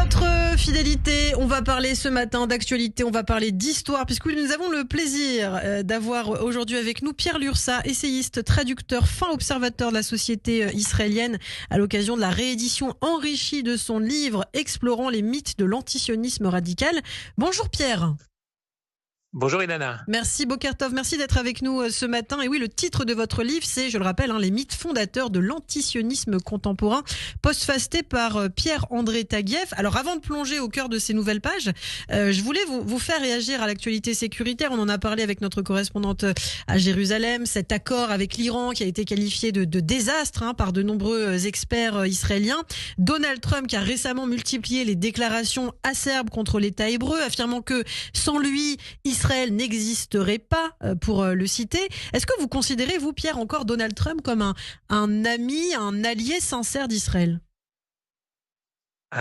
votre fidélité, on va parler ce matin d'actualité, on va parler d'histoire, puisque nous avons le plaisir d'avoir aujourd'hui avec nous Pierre Lursa, essayiste, traducteur, fin observateur de la société israélienne, à l'occasion de la réédition enrichie de son livre explorant les mythes de l'antisionisme radical. Bonjour Pierre. Bonjour Ilana. Merci Bokertov, merci d'être avec nous ce matin. Et oui, le titre de votre livre, c'est, je le rappelle, les mythes fondateurs de l'antisionisme contemporain, postfasté par Pierre-André Taguieff. Alors avant de plonger au cœur de ces nouvelles pages, je voulais vous faire réagir à l'actualité sécuritaire. On en a parlé avec notre correspondante à Jérusalem, cet accord avec l'Iran qui a été qualifié de désastre par de nombreux experts israéliens. Donald Trump qui a récemment multiplié les déclarations acerbes contre l'État hébreu, affirmant que sans lui, Israël n'existerait pas, pour le citer. Est-ce que vous considérez, vous, Pierre, encore Donald Trump comme un ami, un allié sincère d'Israël ?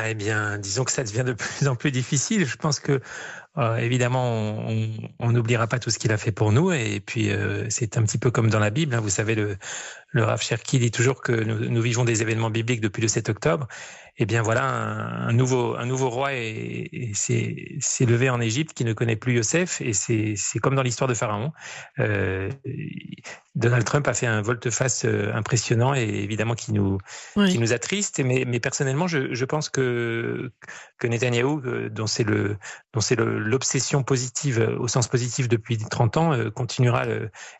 Eh bien, disons que ça devient de plus en plus difficile. Je pense que, évidemment, on n'oubliera pas tout ce qu'il a fait pour nous. Et puis, c'est un petit peu comme dans la Bible. Vous savez, le Rav Cherki dit toujours que nous vivons des événements bibliques depuis le 7 octobre. Eh bien, voilà, un nouveau roi s'est levé en Égypte qui ne connaît plus Yosef. Et c'est comme dans l'histoire de Pharaon. Donald Trump a fait un volte-face impressionnant et évidemment qui nous attriste. Mais personnellement, je pense que Netanyahou, dont c'est l'obsession positive, au sens positif depuis 30 ans, et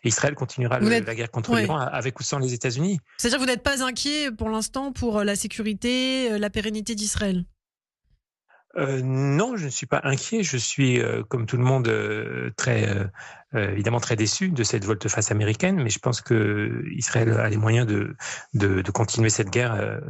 Israël continuera la guerre contre l'Iran avec ou sans les États-Unis. C'est-à-dire que vous n'êtes pas inquiet pour l'instant pour la sécurité, la pérennité d'Israël ? Non, je ne suis pas inquiet. Je suis, comme tout le monde, évidemment très déçu de cette volte-face américaine, mais je pense que Israël a les moyens de continuer cette guerre,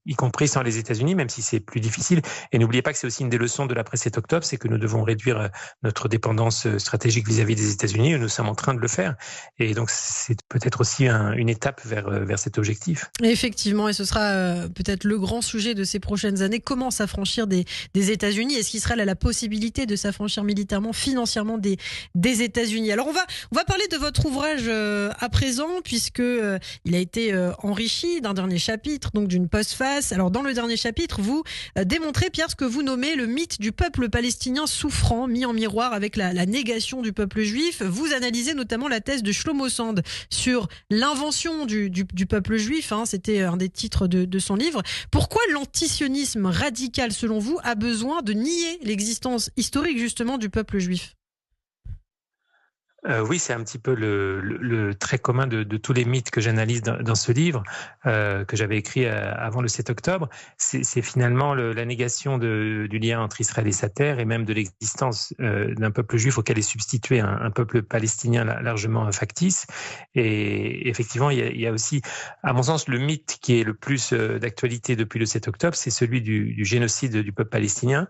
y compris sans les États-Unis, même si c'est plus difficile. Et n'oubliez pas que c'est aussi une des leçons de l'après 7 octobre, c'est que nous devons réduire notre dépendance stratégique vis-à-vis des États-Unis, et nous sommes en train de le faire. Et donc c'est peut-être aussi une étape vers cet objectif. Effectivement, et ce sera peut-être le grand sujet de ces prochaines années. Comment s'affranchir des États-Unis ? Est-ce qu'Israël a la possibilité de s'affranchir militairement, financièrement des États-Unis ? Alors on va parler de votre ouvrage à présent, puisque il a été enrichi d'un dernier chapitre, donc d'une postface. Alors dans le dernier chapitre, vous démontrez, Pierre, ce que vous nommez le mythe du peuple palestinien souffrant, mis en miroir avec la négation du peuple juif. Vous analysez notamment la thèse de Shlomo Sand sur l'invention du peuple juif. C'était un des titres de son livre. Pourquoi l'antisionisme radical, selon vous, a besoin de nier l'existence historique justement du peuple juif ? Oui, c'est un petit peu le trait commun de tous les mythes que j'analyse dans ce livre, que j'avais écrit avant le 7 octobre. C'est finalement la négation du lien entre Israël et sa terre, et même de l'existence d'un peuple juif auquel est substitué un peuple palestinien largement factice. Et effectivement, il y a aussi, à mon sens, le mythe qui est le plus d'actualité depuis le 7 octobre, c'est celui du génocide du peuple palestinien,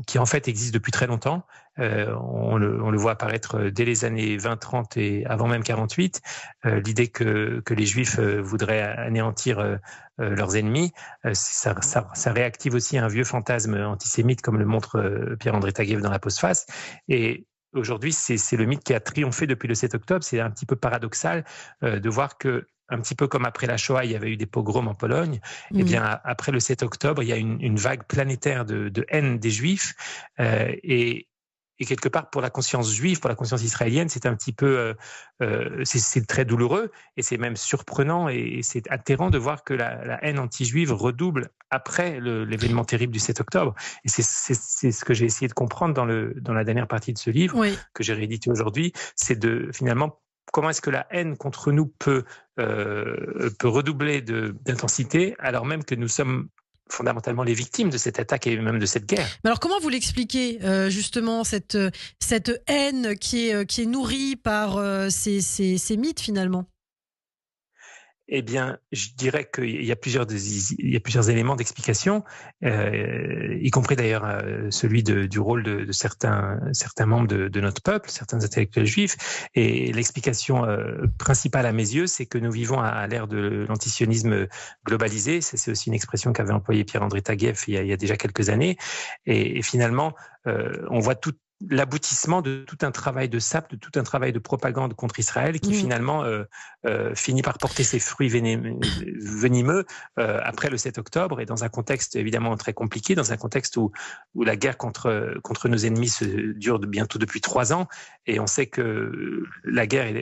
qui en fait existe depuis très longtemps. On le voit apparaître dès les années 20-30 et avant même 48, l'idée que les Juifs voudraient anéantir leurs ennemis, ça réactive aussi un vieux fantasme antisémite, comme le montre Pierre-André Taguieff dans la postface. Et aujourd'hui, c'est le mythe qui a triomphé depuis le 7 octobre. C'est un petit peu paradoxal de voir que, un petit peu comme après la Shoah, il y avait eu des pogroms en Pologne. Eh bien, après le 7 octobre, il y a une vague planétaire de haine des Juifs. Et quelque part, pour la conscience juive, pour la conscience israélienne, c'est un petit peu, c'est très douloureux, et c'est même surprenant, et c'est atterrant de voir que la haine anti-juive redouble après l'événement terrible du 7 octobre. Et c'est ce que j'ai essayé de comprendre dans la dernière partie de ce livre, que j'ai réédité aujourd'hui, c'est finalement, comment est-ce que la haine contre nous peut redoubler d'intensité, alors même que nous sommes fondamentalement les victimes de cette attaque et même de cette guerre. Mais alors comment vous l'expliquez justement cette haine qui est nourrie par ces mythes finalement ? Eh bien, je dirais qu'il y a plusieurs éléments d'explication, y compris d'ailleurs celui du rôle de certains membres de notre peuple, certains intellectuels juifs. Et l'explication principale à mes yeux, c'est que nous vivons à l'ère de l'antisionisme globalisé. C'est aussi une expression qu'avait employée Pierre-André Taguieff il y a déjà quelques années. Et finalement, on voit l'aboutissement de tout un travail de sape, de tout un travail de propagande contre Israël qui finalement finit par porter ses fruits venimeux après le 7 octobre et dans un contexte évidemment très compliqué, dans un contexte où la guerre contre nos ennemis dure bientôt depuis 3 ans et on sait que la guerre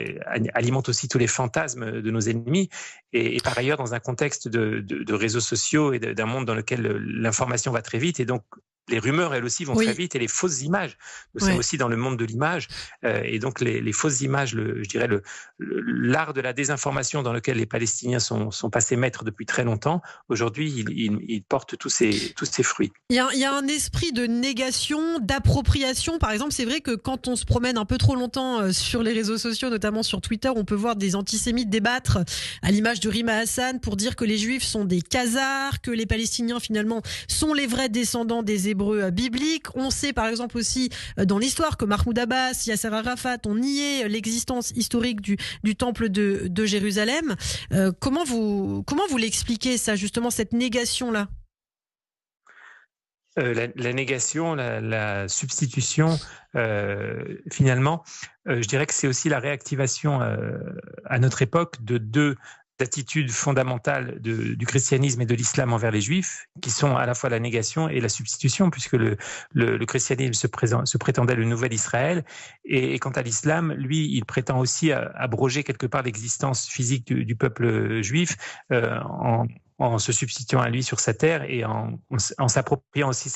alimente aussi tous les fantasmes de nos ennemis et par ailleurs dans un contexte de réseaux sociaux et d'un monde dans lequel l'information va très vite et donc les rumeurs, elles aussi, vont très vite et les fausses images. Nous sommes aussi dans le monde de l'image. Et donc, les fausses images, je dirais, l'art de la désinformation dans lequel les Palestiniens sont passés maîtres depuis très longtemps, aujourd'hui, ils portent tous ces fruits. Il y a un esprit de négation, d'appropriation. Par exemple, c'est vrai que quand on se promène un peu trop longtemps sur les réseaux sociaux, notamment sur Twitter, on peut voir des antisémites débattre à l'image de Rima Hassan pour dire que les Juifs sont des khazars, que les Palestiniens, finalement, sont les vrais descendants des Hébreux bibliques. On sait par exemple aussi dans l'histoire que Mahmoud Abbas, Yasser Arafat ont nié l'existence historique du temple de Jérusalem. Comment vous l'expliquez ça, justement, cette négation-là? La négation, la substitution, finalement, je dirais que c'est aussi la réactivation à notre époque de deux attitudes fondamentales du christianisme et de l'islam envers les juifs, qui sont à la fois la négation et la substitution, puisque le christianisme se prétendait le nouvel Israël, et quant à l'islam, lui, il prétend aussi abroger quelque part l'existence physique du peuple juif en se substituant à lui sur sa terre et en s'appropriant aussi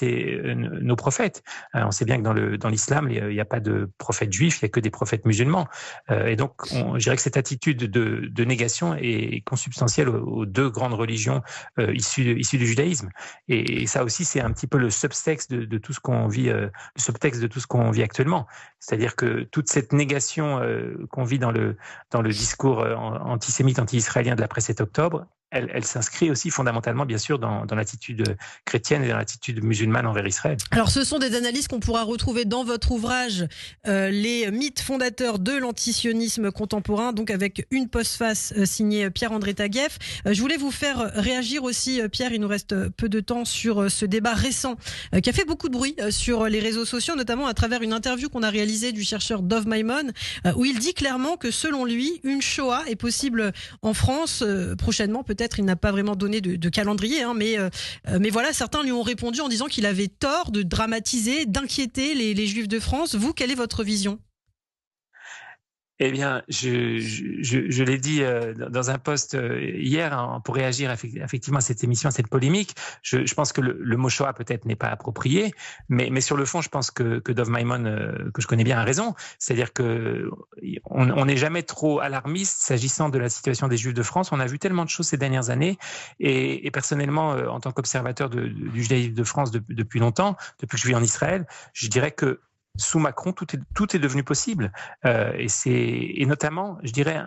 nos prophètes. On sait bien que dans l'islam, il n'y a pas de prophètes juifs, il n'y a que des prophètes musulmans. Et donc, je dirais que cette attitude de négation est consubstantielle aux deux grandes religions issues du judaïsme. Et ça aussi, c'est un petit peu le subtexte de tout ce qu'on vit, actuellement. C'est-à-dire que toute cette négation qu'on vit dans le discours antisémite, anti-israélien de l'après 7 octobre, elle s'inscrit aussi fondamentalement, bien sûr, dans l'attitude chrétienne et dans l'attitude musulmane envers Israël. Alors, ce sont des analyses qu'on pourra retrouver dans votre ouvrage, Les mythes fondateurs de l'antisionisme contemporain, donc avec une postface signée Pierre-André Taguieff. Je voulais vous faire réagir aussi, Pierre, il nous reste peu de temps, sur ce débat récent qui a fait beaucoup de bruit sur les réseaux sociaux, notamment à travers une interview qu'on a réalisée du chercheur Dov Maimon, où il dit clairement que selon lui, une Shoah est possible en France prochainement. Peut-être il n'a pas vraiment donné de calendrier, mais voilà, certains lui ont répondu en disant qu'il avait tort de dramatiser, d'inquiéter les Juifs de France. Vous, quelle est votre vision ? Eh bien, je l'ai dit dans un post hier pour réagir effectivement à cette émission, à cette polémique. Je pense que le mot Shoah peut-être n'est pas approprié, mais sur le fond, je pense que Dov Maimon, que je connais bien, a raison. C'est-à-dire que on n'est jamais trop alarmiste s'agissant de la situation des Juifs de France. On a vu tellement de choses ces dernières années, et personnellement, en tant qu'observateur du judaïsme de France depuis longtemps, depuis que je vis en Israël, je dirais que sous Macron, tout est devenu possible. Et notamment, je dirais,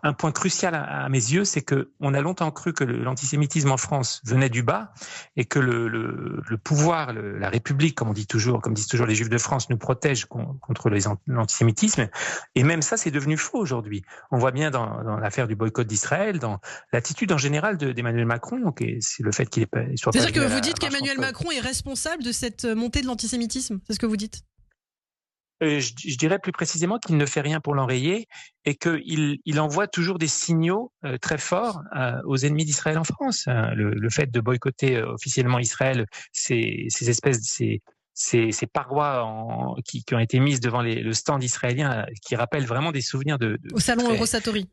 un point crucial à mes yeux, c'est qu'on a longtemps cru que l'antisémitisme en France venait du bas et que le pouvoir, la République, comme disent toujours les Juifs de France, nous protège contre l'antisémitisme. Et même ça, c'est devenu faux aujourd'hui. On voit bien dans l'affaire du boycott d'Israël, dans l'attitude en général d'Emmanuel Macron, donc c'est le fait qu'il soit. C'est-à-dire que vous dites qu'Emmanuel Macron est responsable de cette montée de l'antisémitisme, c'est ce que vous dites ? Je dirais plus précisément qu'il ne fait rien pour l'enrayer et qu'il envoie toujours des signaux très forts aux ennemis d'Israël en France. Le fait de boycotter officiellement Israël, ces parois qui ont été mises devant le stand israélien, qui rappellent vraiment des souvenirs au salon Eurosatori.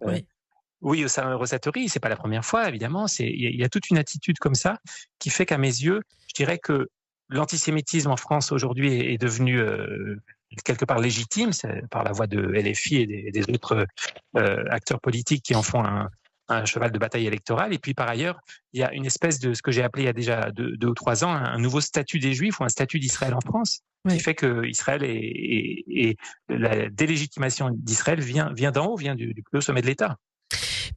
Oui, au salon Eurosatori, c'est pas la première fois, évidemment. Il y a toute une attitude comme ça qui fait qu'à mes yeux, je dirais que l'antisémitisme en France aujourd'hui est devenu quelque part légitime, par la voix de LFI et des autres acteurs politiques qui en font un cheval de bataille électorale. Et puis par ailleurs, il y a une espèce de ce que j'ai appelé il y a déjà 2 ou 3 ans un nouveau statut des Juifs ou un statut d'Israël en France, qui fait que Israël et la délégitimation d'Israël vient d'en haut, vient du plus haut sommet de l'État.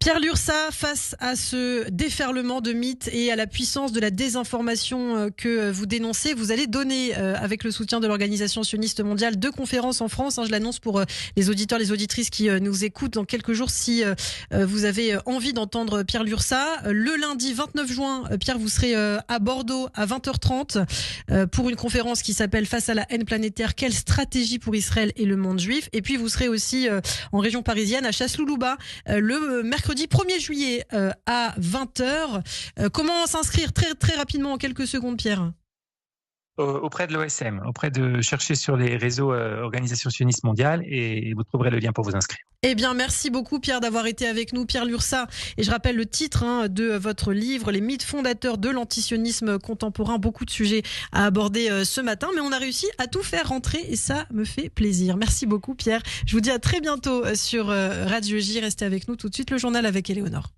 Pierre Lurçat, face à ce déferlement de mythes et à la puissance de la désinformation que vous dénoncez, vous allez donner, avec le soutien de l'Organisation sioniste mondiale, 2 conférences en France. Je l'annonce pour les auditeurs, les auditrices qui nous écoutent dans quelques jours. Si vous avez envie d'entendre Pierre Lurçat, le lundi 29 juin, Pierre, vous serez à Bordeaux à 20h30 pour une conférence qui s'appelle Face à la haine planétaire, quelle stratégie pour Israël et le monde juif. Et puis vous serez aussi en région parisienne à Chasseloulouba le mercredi 1er juillet à 20h. Comment s'inscrire très rapidement en quelques secondes, Pierre? Auprès de l'OSM, chercher sur les réseaux Organisation sioniste mondiale et vous trouverez le lien pour vous inscrire. Eh bien, merci beaucoup Pierre d'avoir été avec nous, Pierre Lurçat. Et je rappelle le titre de votre livre, Les mythes fondateurs de l'antisionisme contemporain. Beaucoup de sujets à aborder ce matin, mais on a réussi à tout faire rentrer et ça me fait plaisir. Merci beaucoup Pierre. Je vous dis à très bientôt sur Radio J. Restez avec nous tout de suite, le journal avec Éléonore.